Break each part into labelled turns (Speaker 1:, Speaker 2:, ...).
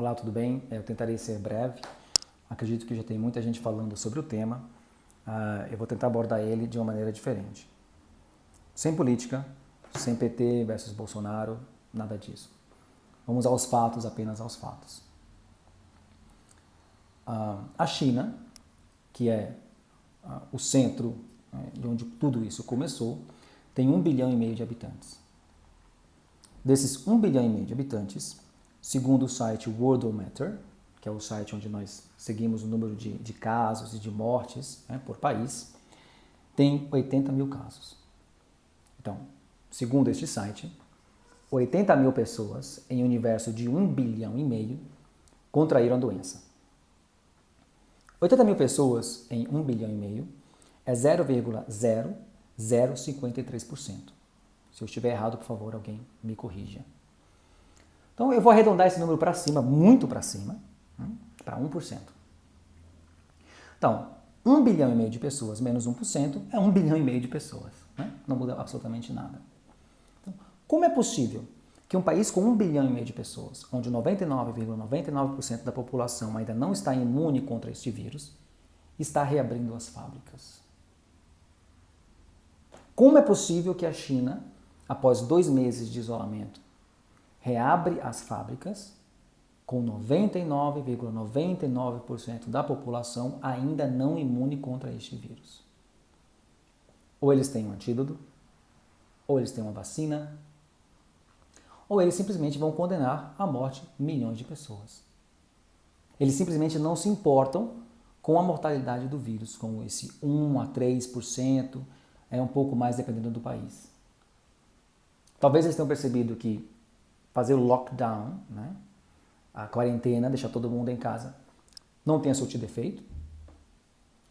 Speaker 1: Olá, tudo bem? Eu tentarei ser breve. Acredito que já tem muita gente falando sobre o tema. Eu vou tentar abordar ele de uma maneira diferente. Sem política, sem PT versus Bolsonaro, nada disso. Vamos aos fatos, apenas aos fatos. A China, que é o centro de onde tudo isso começou, tem 1,5 bilhão de habitantes. Desses 1,5 bilhão de habitantes, segundo o site Worldometer, que é o site onde nós seguimos o número de casos e de mortes por país, tem 80 mil casos. Então, segundo este site, 80 mil pessoas em um universo de 1,5 bilhão contraíram a doença. 80 mil pessoas em 1,5 bilhão é 0,0053%. Se eu estiver errado, por favor, alguém me corrija. Então, eu vou arredondar esse número para cima, muito para cima, para 1%. Então, 1,5 bilhão de pessoas menos 1% é 1,5 bilhão de pessoas. Não muda absolutamente nada. Então, como é possível que um país com 1,5 bilhão de pessoas, onde 99,99% da população ainda não está imune contra este vírus, está reabrindo as fábricas? Como é possível que a China, após 2 meses de isolamento, reabre as fábricas com 99,99% da população ainda não imune contra este vírus? Ou eles têm um antídoto, ou eles têm uma vacina, ou eles simplesmente vão condenar à morte milhões de pessoas. Eles simplesmente não se importam com a mortalidade do vírus, com esse 1 a 3%, um pouco mais dependendo do país. Talvez eles tenham percebido que fazer o lockdown, a quarentena, deixar todo mundo em casa, não tenha surtido efeito.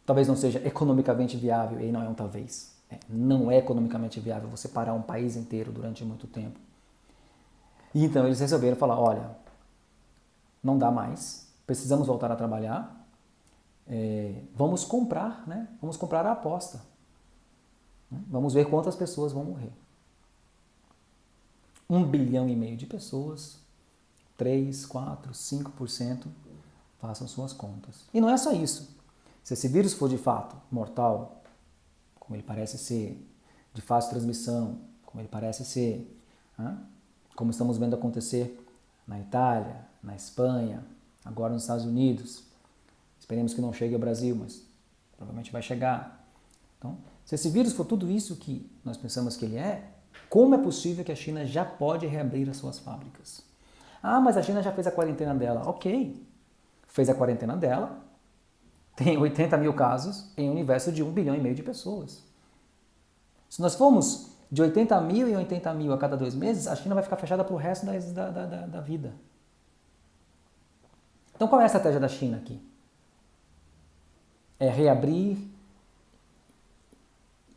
Speaker 1: Talvez não seja economicamente viável, e não é um talvez. Não é economicamente viável você parar um país inteiro durante muito tempo. E então eles resolveram falar, olha, não dá mais, precisamos voltar a trabalhar, vamos comprar a aposta. Vamos ver quantas pessoas vão morrer. 1,5 bilhão de pessoas, 3, 4, 5%, façam suas contas. E não é só isso. Se esse vírus for de fato mortal, como ele parece ser, de fácil transmissão, como ele parece ser, como estamos vendo acontecer na Itália, na Espanha, agora nos Estados Unidos, esperemos que não chegue ao Brasil, mas provavelmente vai chegar. Então, se esse vírus for tudo isso que nós pensamos que ele é, como é possível que a China já pode reabrir as suas fábricas? Mas a China já fez a quarentena dela. Ok, fez a quarentena dela, tem 80 mil casos em um universo de 1,5 bilhão de pessoas. Se nós formos de 80 mil em 80 mil a cada 2 meses, a China vai ficar fechada para o resto da vida. Então qual é a estratégia da China aqui? É reabrir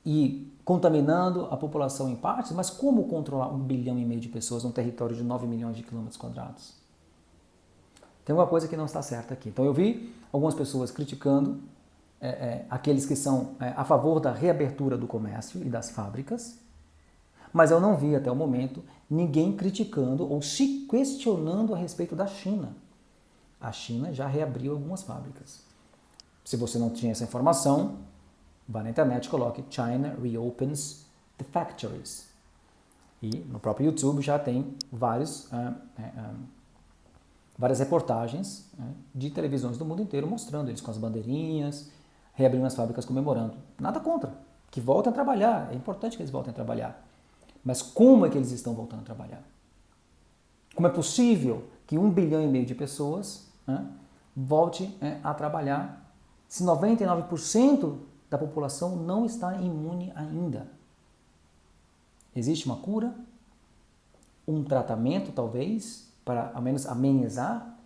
Speaker 1: e contaminando a população em partes, mas como controlar 1,5 bilhão de pessoas num território de 9 milhões de quilômetros quadrados? Tem uma coisa que não está certa aqui. Então eu vi algumas pessoas criticando aqueles que são a favor da reabertura do comércio e das fábricas, mas eu não vi até o momento ninguém criticando ou se questionando a respeito da China. A China já reabriu algumas fábricas. Se você não tinha essa informação, vá na internet e coloque China reopens the factories. E no próprio YouTube já tem várias reportagens de televisões do mundo inteiro mostrando eles com as bandeirinhas, reabrindo as fábricas, comemorando. Nada contra, que voltem a trabalhar, é importante que eles voltem a trabalhar. Mas como é que eles estão voltando a trabalhar? Como é possível que 1,5 bilhão de pessoas volte a trabalhar se 99% da população não está imune ainda? Existe uma cura? Um tratamento, talvez, para ao menos amenizar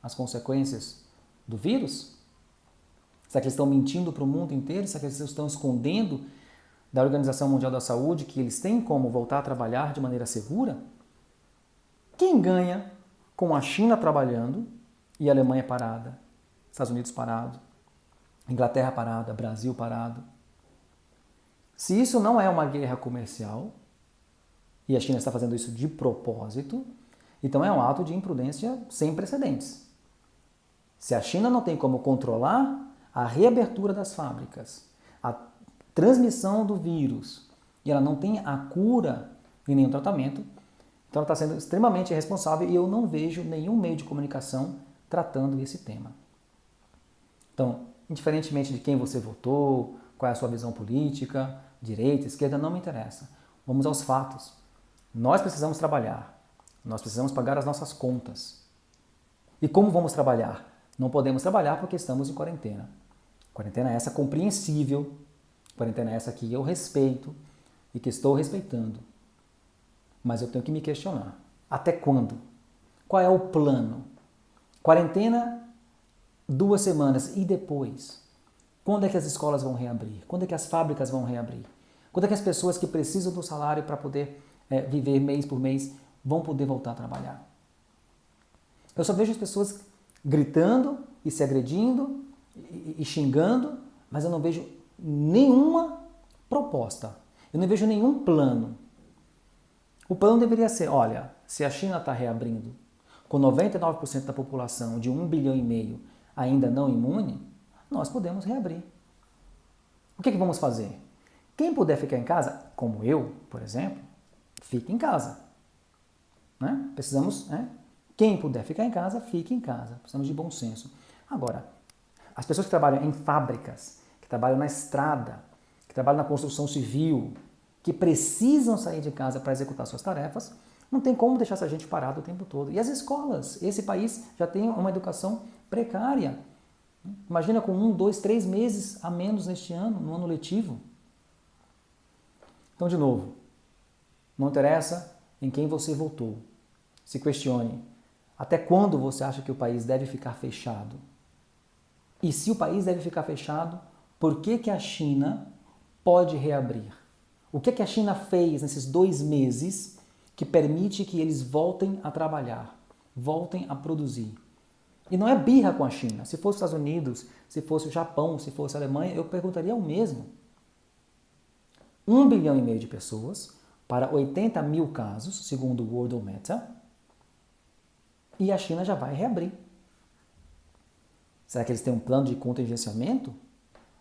Speaker 1: as consequências do vírus? Será que eles estão mentindo para o mundo inteiro? Será que eles estão escondendo da Organização Mundial da Saúde que eles têm como voltar a trabalhar de maneira segura? Quem ganha com a China trabalhando e a Alemanha parada, Estados Unidos parado, Inglaterra parada, Brasil parado? Se isso não é uma guerra comercial, e a China está fazendo isso de propósito, Então é um ato de imprudência sem precedentes. Se a China não tem como controlar a reabertura das fábricas, a transmissão do vírus, e ela não tem a cura e nenhum tratamento, então ela está sendo extremamente irresponsável e eu não vejo nenhum meio de comunicação tratando esse tema. Então, indiferentemente de quem você votou, qual é a sua visão política, direita, esquerda, não me interessa. Vamos aos fatos. Nós precisamos trabalhar. Nós precisamos pagar as nossas contas. E como vamos trabalhar? Não podemos trabalhar porque estamos em quarentena. Quarentena essa compreensível, quarentena essa que eu respeito e que estou respeitando. Mas eu tenho que me questionar. Até quando? Qual é o plano? Quarentena 2 semanas e depois? Quando é que as escolas vão reabrir? Quando é que as fábricas vão reabrir? Quando é que as pessoas que precisam do salário para poder viver mês por mês vão poder voltar a trabalhar? Eu só vejo as pessoas gritando e se agredindo e xingando, mas eu não vejo nenhuma proposta. Eu não vejo nenhum plano. O plano deveria ser, olha, se a China está reabrindo com 99% da população de 1,5 bilhão ainda não imune, nós podemos reabrir. O que vamos fazer? Quem puder ficar em casa, como eu, por exemplo, fique em casa. Né? Precisamos, quem puder ficar em casa, fique em casa. Precisamos de bom senso. Agora, as pessoas que trabalham em fábricas, que trabalham na estrada, que trabalham na construção civil, que precisam sair de casa para executar suas tarefas, não tem como deixar essa gente parada o tempo todo. E as escolas? Esse país já tem uma educação precária. Imagina com 1, 2, 3 meses a menos neste ano, no ano letivo. Então, de novo, não interessa em quem você votou. Se questione. Até quando você acha que o país deve ficar fechado? E se o país deve ficar fechado, por que a China pode reabrir? O que a China fez nesses 2 meses que permite que eles voltem a trabalhar, voltem a produzir? E não é birra com a China. Se fosse os Estados Unidos, se fosse o Japão, se fosse a Alemanha, eu perguntaria o mesmo. 1,5 bilhão de pessoas para 80 mil casos, segundo o Worldometer, e a China já vai reabrir. Será que eles têm um plano de contingenciamento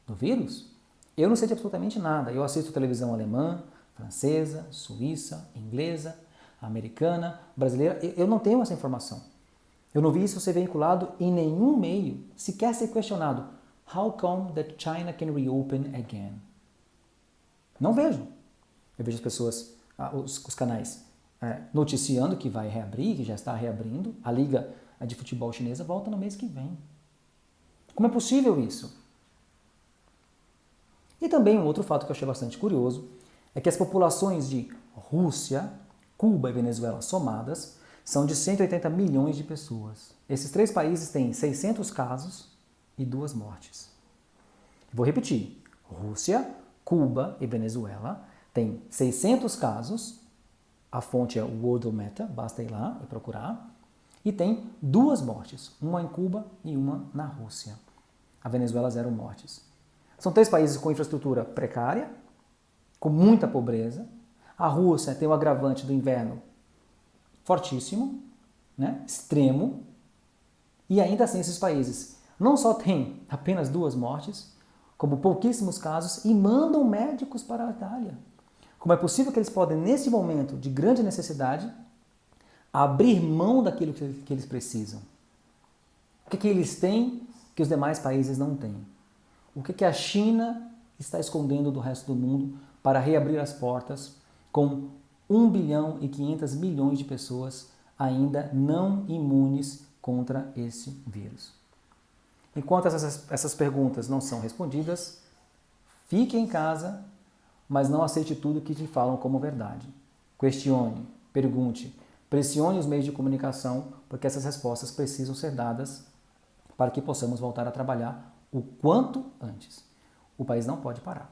Speaker 1: do vírus? Eu não sei de absolutamente nada. Eu assisto televisão alemã, francesa, suíça, inglesa, americana, brasileira. Eu não tenho essa informação. Eu não vi isso ser veiculado em nenhum meio, sequer ser questionado. How come that China can reopen again? Não vejo. Eu vejo as pessoas, os canais noticiando que vai reabrir, que já está reabrindo. A Liga de Futebol Chinesa volta no mês que vem. Como é possível isso? E também um outro fato que eu achei bastante curioso é que as populações de Rússia, Cuba e Venezuela somadas são de 180 milhões de pessoas. Esses 3 países têm 600 casos e 2 mortes. Vou repetir. Rússia, Cuba e Venezuela têm 600 casos, a fonte é o Worldometer, basta ir lá e procurar, e tem 2 mortes, uma em Cuba e uma na Rússia. A Venezuela 0 mortes. São 3 países com infraestrutura precária, com muita pobreza. A Rússia tem o agravante do inverno fortíssimo, extremo, e ainda assim esses países não só têm apenas 2 mortes, como pouquíssimos casos, e mandam médicos para a Itália. Como é possível que eles podem, nesse momento de grande necessidade, abrir mão daquilo que eles precisam? O que eles têm que os demais países não têm? O que a China está escondendo do resto do mundo para reabrir as portas com 1 bilhão e 500 milhões de pessoas ainda não imunes contra esse vírus? Enquanto essas perguntas não são respondidas, fique em casa, mas não aceite tudo que te falam como verdade. Questione, pergunte, pressione os meios de comunicação, porque essas respostas precisam ser dadas para que possamos voltar a trabalhar o quanto antes. O país não pode parar.